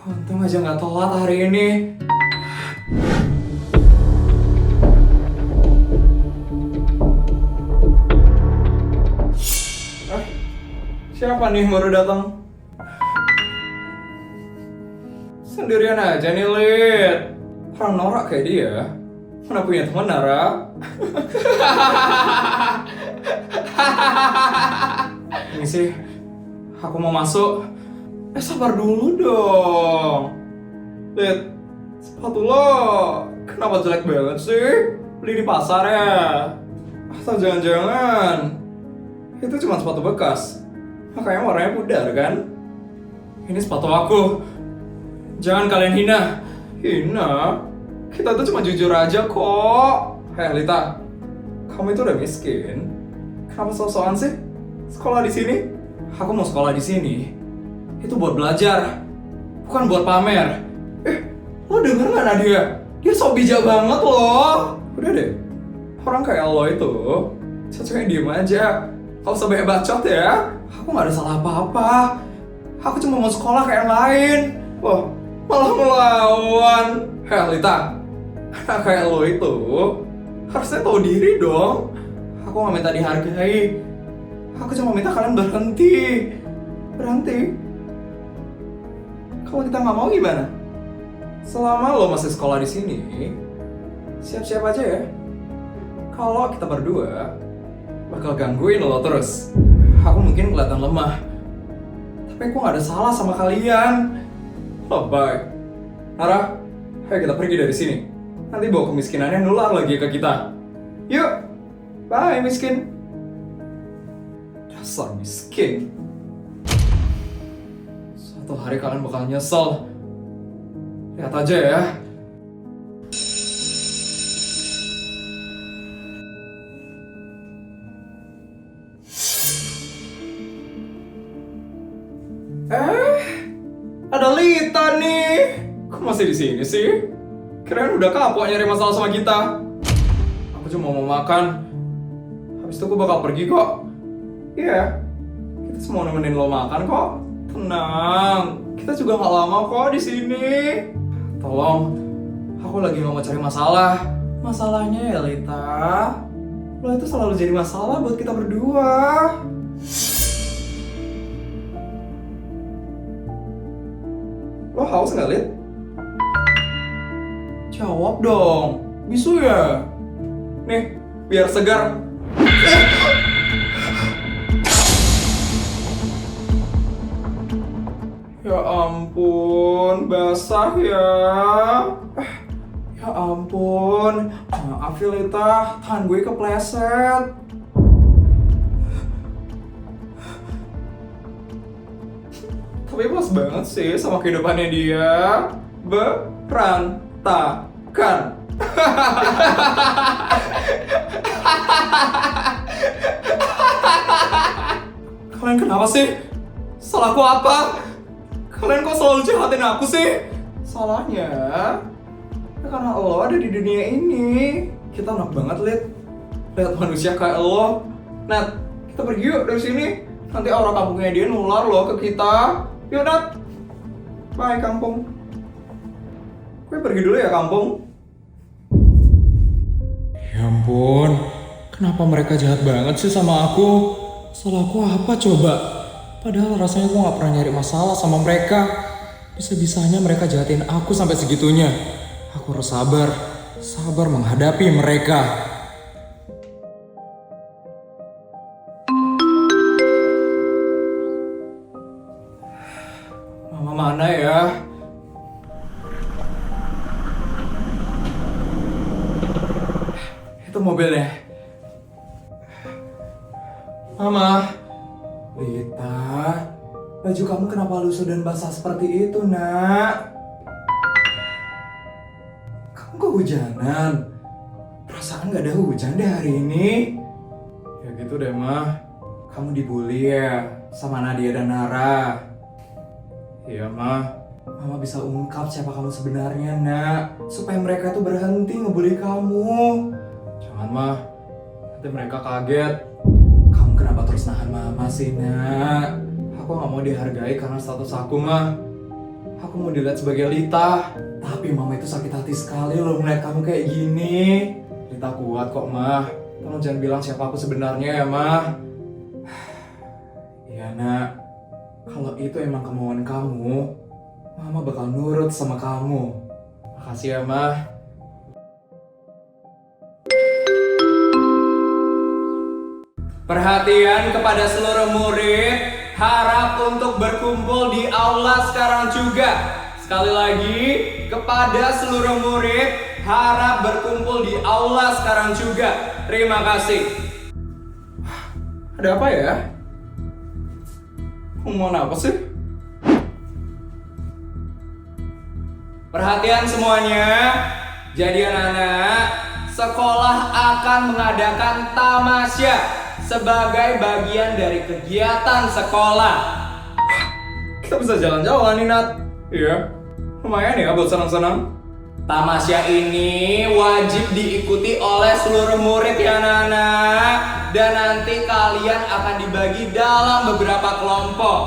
Untung aja nggak telat hari ini. Siapa nih baru datang? Sendirian aja nih, Lid. Orang norak kayak dia. Mana punya teman, Nara? Ini sih, aku mau masuk. Sabar dulu dong. Lid, sepatu lo kenapa jelek banget sih? Beli di pasar ya? Atau jangan-jangan itu cuma sepatu bekas? Makanya warnanya pudar kan? Ini sepatu aku. Jangan kalian hina. Hina? Kita tuh cuma jujur aja kok. Hei Lita, kamu itu udah miskin. Kenapa sok-sokan sih? Sekolah di sini? Aku mau sekolah di sini. Itu buat belajar, bukan buat pamer. Lo denger gak Nadia? Dia sok bijak banget loh. Udah deh, orang kayak lo itu cocoknya diem aja. Gak usah banyak bacot ya. Aku gak ada salah apa-apa. Aku cuma mau sekolah kayak yang lain. Loh, malah melawan. Hei Lita, anak kayak lo itu harusnya tahu diri dong. Aku gak minta dihargai. Aku cuma minta kalian berhenti. Berhenti. Kalau kita nggak mau gimana? Selama lo masih sekolah di sini, siap-siap aja ya. Kalau kita berdua bakal gangguin lo terus. Aku mungkin kelihatan lemah, tapi aku nggak ada salah sama kalian. Lebay. Nara, ayo kita pergi dari sini. Nanti bawa kemiskinannya nular lagi ke kita. Yuk, bye miskin. Dasar miskin. Suatu hari kalian bakal nyesel. Lihat aja ya. Ada Lita nih. Kok masih di sini sih? Kirain udah kapok nyari masalah sama kita. Aku cuma mau makan. Habis itu aku bakal pergi kok. Iya, kita semua nemenin lo makan kok. Tenang, kita juga nggak lama kok di sini. Tolong, aku lagi nggak mau cari masalah. Masalahnya ya Lita, lo itu selalu jadi masalah buat kita berdua. Lo haus nggak, Lit? Jawab dong, bisu ya? Nih, biar segar. Ya ampun, basah ya. Ya ampun, maaf ya Lita, tangan gue kepleset. Tapi pas banget sih sama kehidupannya dia. Berantakan. Kalian kenapa sih? Salahku apa? Kalian kok selalu jahatin aku sih? Salahnya ya karena lo ada di dunia ini. Kita enak banget, Lid. Lihat manusia kayak lo. Nat, kita pergi yuk dari sini. Nanti aura kampungnya dia nular lo ke kita. Yuk, Nat. Bye, kampung. Gue pergi dulu ya, kampung. Ya ampun, kenapa mereka jahat banget sih sama aku? Salahku apa coba? Padahal rasanya gue gak pernah nyari masalah sama mereka. Bisa-bisanya mereka jahatin aku sampai segitunya. Aku harus sabar menghadapi mereka. Mama mana ya? Itu mobilnya. Mama. Lita, baju kamu kenapa lusuh dan basah seperti itu, Nak? Kamu kehujanan? Perasaan gak ada hujan deh hari ini. Ya gitu deh, Ma. Kamu dibully ya sama Nadia dan Nara. Iya, Ma. Mama bisa ungkap siapa kamu sebenarnya, nak. Supaya mereka tuh berhenti ngebully kamu. Jangan, Ma. Nanti mereka kaget. Kamu kenapa terus nahan Mama sih, nak? Aku gak mau dihargai karena status aku, Ma. Aku mau dilihat sebagai Lita. Tapi Mama itu sakit hati sekali loh ngeliat kamu kayak gini. Lita kuat kok, Ma. Tolong jangan bilang siapa aku sebenarnya ya, Ma. Iya, nak. Kalau itu emang kemauan kamu, Mama bakal nurut sama kamu. Makasih ya, Ma. Perhatian kepada seluruh murid, harap untuk berkumpul di aula sekarang juga. Sekali lagi, kepada seluruh murid, harap berkumpul di aula sekarang juga. Terima kasih. Ada apa ya? Ngomong apa sih? Perhatian semuanya, jadi anak-anak, sekolah akan mengadakan tamasya sebagai bagian dari kegiatan sekolah. Kita bisa jalan-jalan nih, Nat. Iya, lumayan ya buat senang-senang. Tamasya ini wajib diikuti oleh seluruh murid ya anak-anak. Dan nanti kalian akan dibagi dalam beberapa kelompok.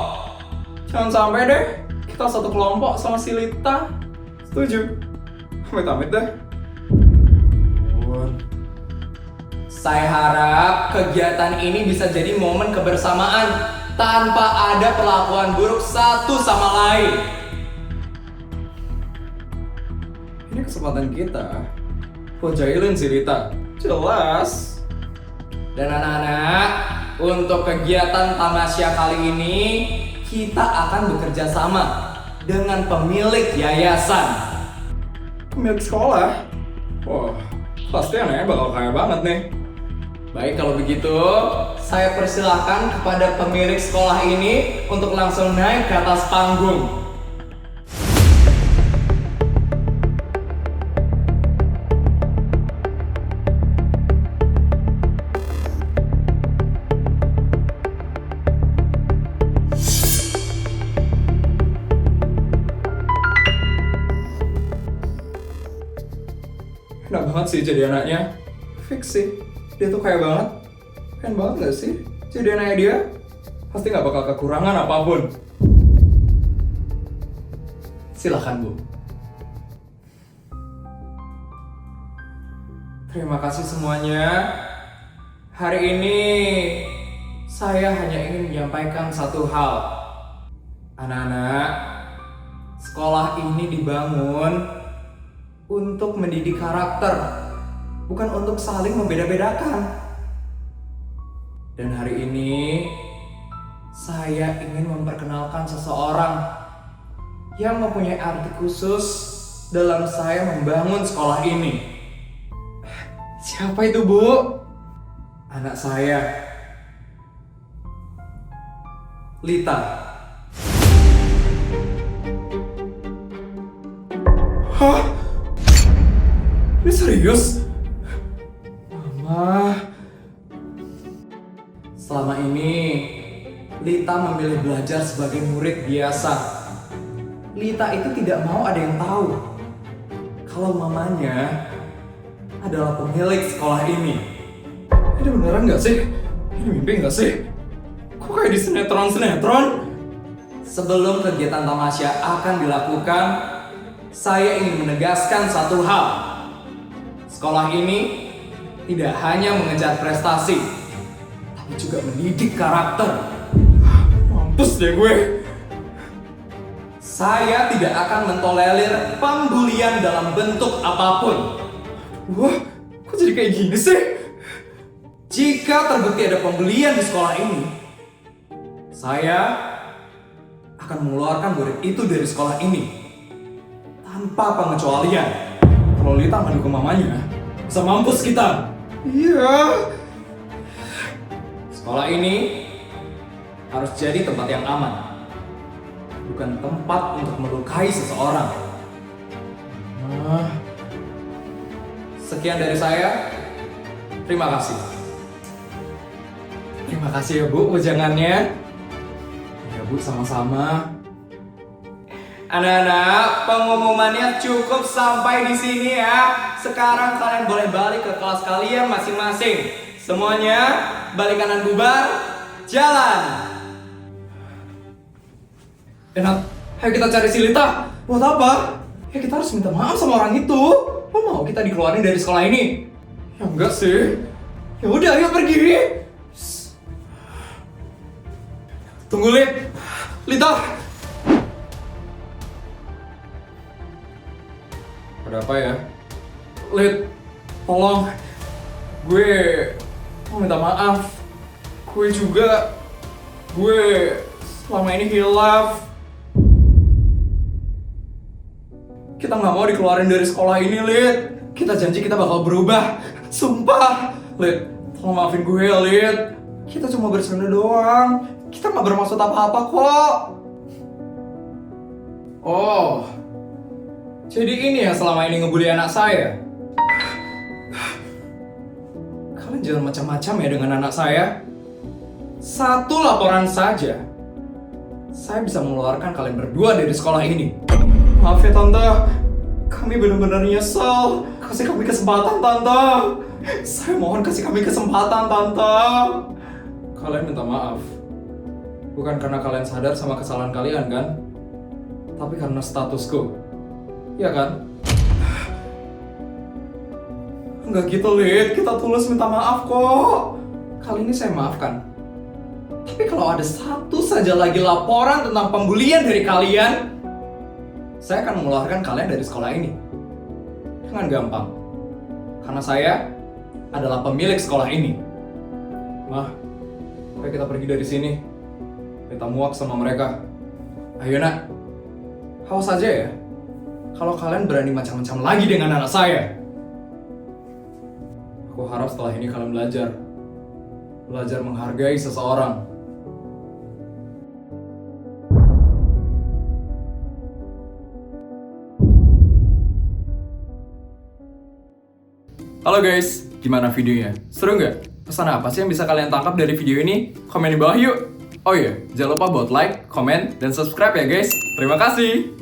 Jangan sampai deh kita satu kelompok sama si Lita. Setuju? Amit-amit deh. Saya harap kegiatan ini bisa jadi momen kebersamaan tanpa ada perlakuan buruk satu sama lain. Ini kesempatan kita buat jahilin si Lita. Jelas. Dan anak-anak, untuk kegiatan tamasya kali ini kita akan bekerja sama dengan pemilik yayasan. Pemilik sekolah? Wah, pasti anaknya bakal kaya banget nih. Baik, kalau begitu saya persilahkan kepada pemilik sekolah ini untuk langsung naik ke atas panggung. Enak banget sih jadi anaknya. Fix sih, dia tuh kaya banget. Keren banget gak sih jadi anaknya dia? Pasti gak bakal kekurangan apapun. Silahkan, Bu. Terima kasih semuanya. Hari ini saya hanya ingin menyampaikan satu hal. Anak-anak, sekolah ini dibangun untuk mendidik karakter, bukan untuk saling membeda-bedakan. Dan hari ini saya ingin memperkenalkan seseorang yang mempunyai arti khusus dalam saya membangun sekolah ini. Siapa itu, Bu? Anak saya, Lita. Hah? Ini serius? Mama. Selama ini Lita memilih belajar sebagai murid biasa. Lita itu tidak mau ada yang tahu kalau mamanya adalah pemilik sekolah ini. Ini beneran gak sih? Ini mimpi gak sih? Kok kayak di sinetron-sinetron? Sebelum kegiatan tamasya akan dilakukan, saya ingin menegaskan satu hal. Sekolah ini tidak hanya mengejar prestasi, tapi juga mendidik karakter. Mampus deh gue. Saya tidak akan mentolerir pembulian dalam bentuk apapun. Wah, kok jadi kayak gini sih? Jika terbukti ada pembulian di sekolah ini, saya akan mengeluarkan murid itu dari sekolah ini tanpa pengecualian. Kalau Lita nggak dukung mamanya, bisa mampus kita. Iya. Sekolah ini harus jadi tempat yang aman, bukan tempat untuk melukai seseorang. Sekian dari saya. Terima kasih. Terima kasih ya, Bu, ujangannya. Ya, Bu, sama-sama. Anak-anak, pengumumannya cukup sampai di sini ya. Sekarang kalian boleh balik ke kelas kalian masing-masing. Semuanya balik kanan bubar, jalan. Enak, ayo kita cari si Lita. Buat apa? Ya kita harus minta maaf sama orang itu. Lo mau kita dikeluarin dari sekolah ini? Ya enggak sih. Ya udah, ayo pergi. Tunggu, Lita. Ada apa ya? Lit, tolong. Gue mau minta maaf. Gue selama ini hilaf. Kita nggak mau dikeluarin dari sekolah ini, Lit. Kita janji kita bakal berubah. Sumpah. Lit, tolong maafin gue ya, Lit. Kita cuma bercanda doang. Kita nggak bermaksud apa-apa kok. Oh, jadi ini ya selama ini ngebully anak saya? Kalian jangan macam-macam ya dengan anak saya. Satu laporan saja, saya bisa mengeluarkan kalian berdua dari sekolah ini. Maaf ya Tante, kami benar-benar nyesel. Kasih kami kesempatan Tante. Saya mohon kasih kami kesempatan Tante. Kalian minta maaf. Bukan karena kalian sadar sama kesalahan kalian kan? Tapi karena statusku. Iya kan? Enggak gitu, Lid. Kita tulus minta maaf kok. Kali ini saya maafkan. Tapi kalau ada satu saja lagi laporan tentang pembulian dari kalian, saya akan mengeluarkan kalian dari sekolah ini. Dengan gampang. Karena saya adalah pemilik sekolah ini. Mah, ayo kita pergi dari sini. Kita muak sama mereka. Ayo nak. Awas aja ya. Kalau kalian berani macam-macam lagi dengan anak saya. Aku harap setelah ini kalian belajar menghargai seseorang. Halo guys, gimana videonya? Seru nggak? Pesan apa sih yang bisa kalian tangkap dari video ini? Komen di bawah yuk! Oh iya, jangan lupa buat like, komen, dan subscribe ya guys. Terima kasih!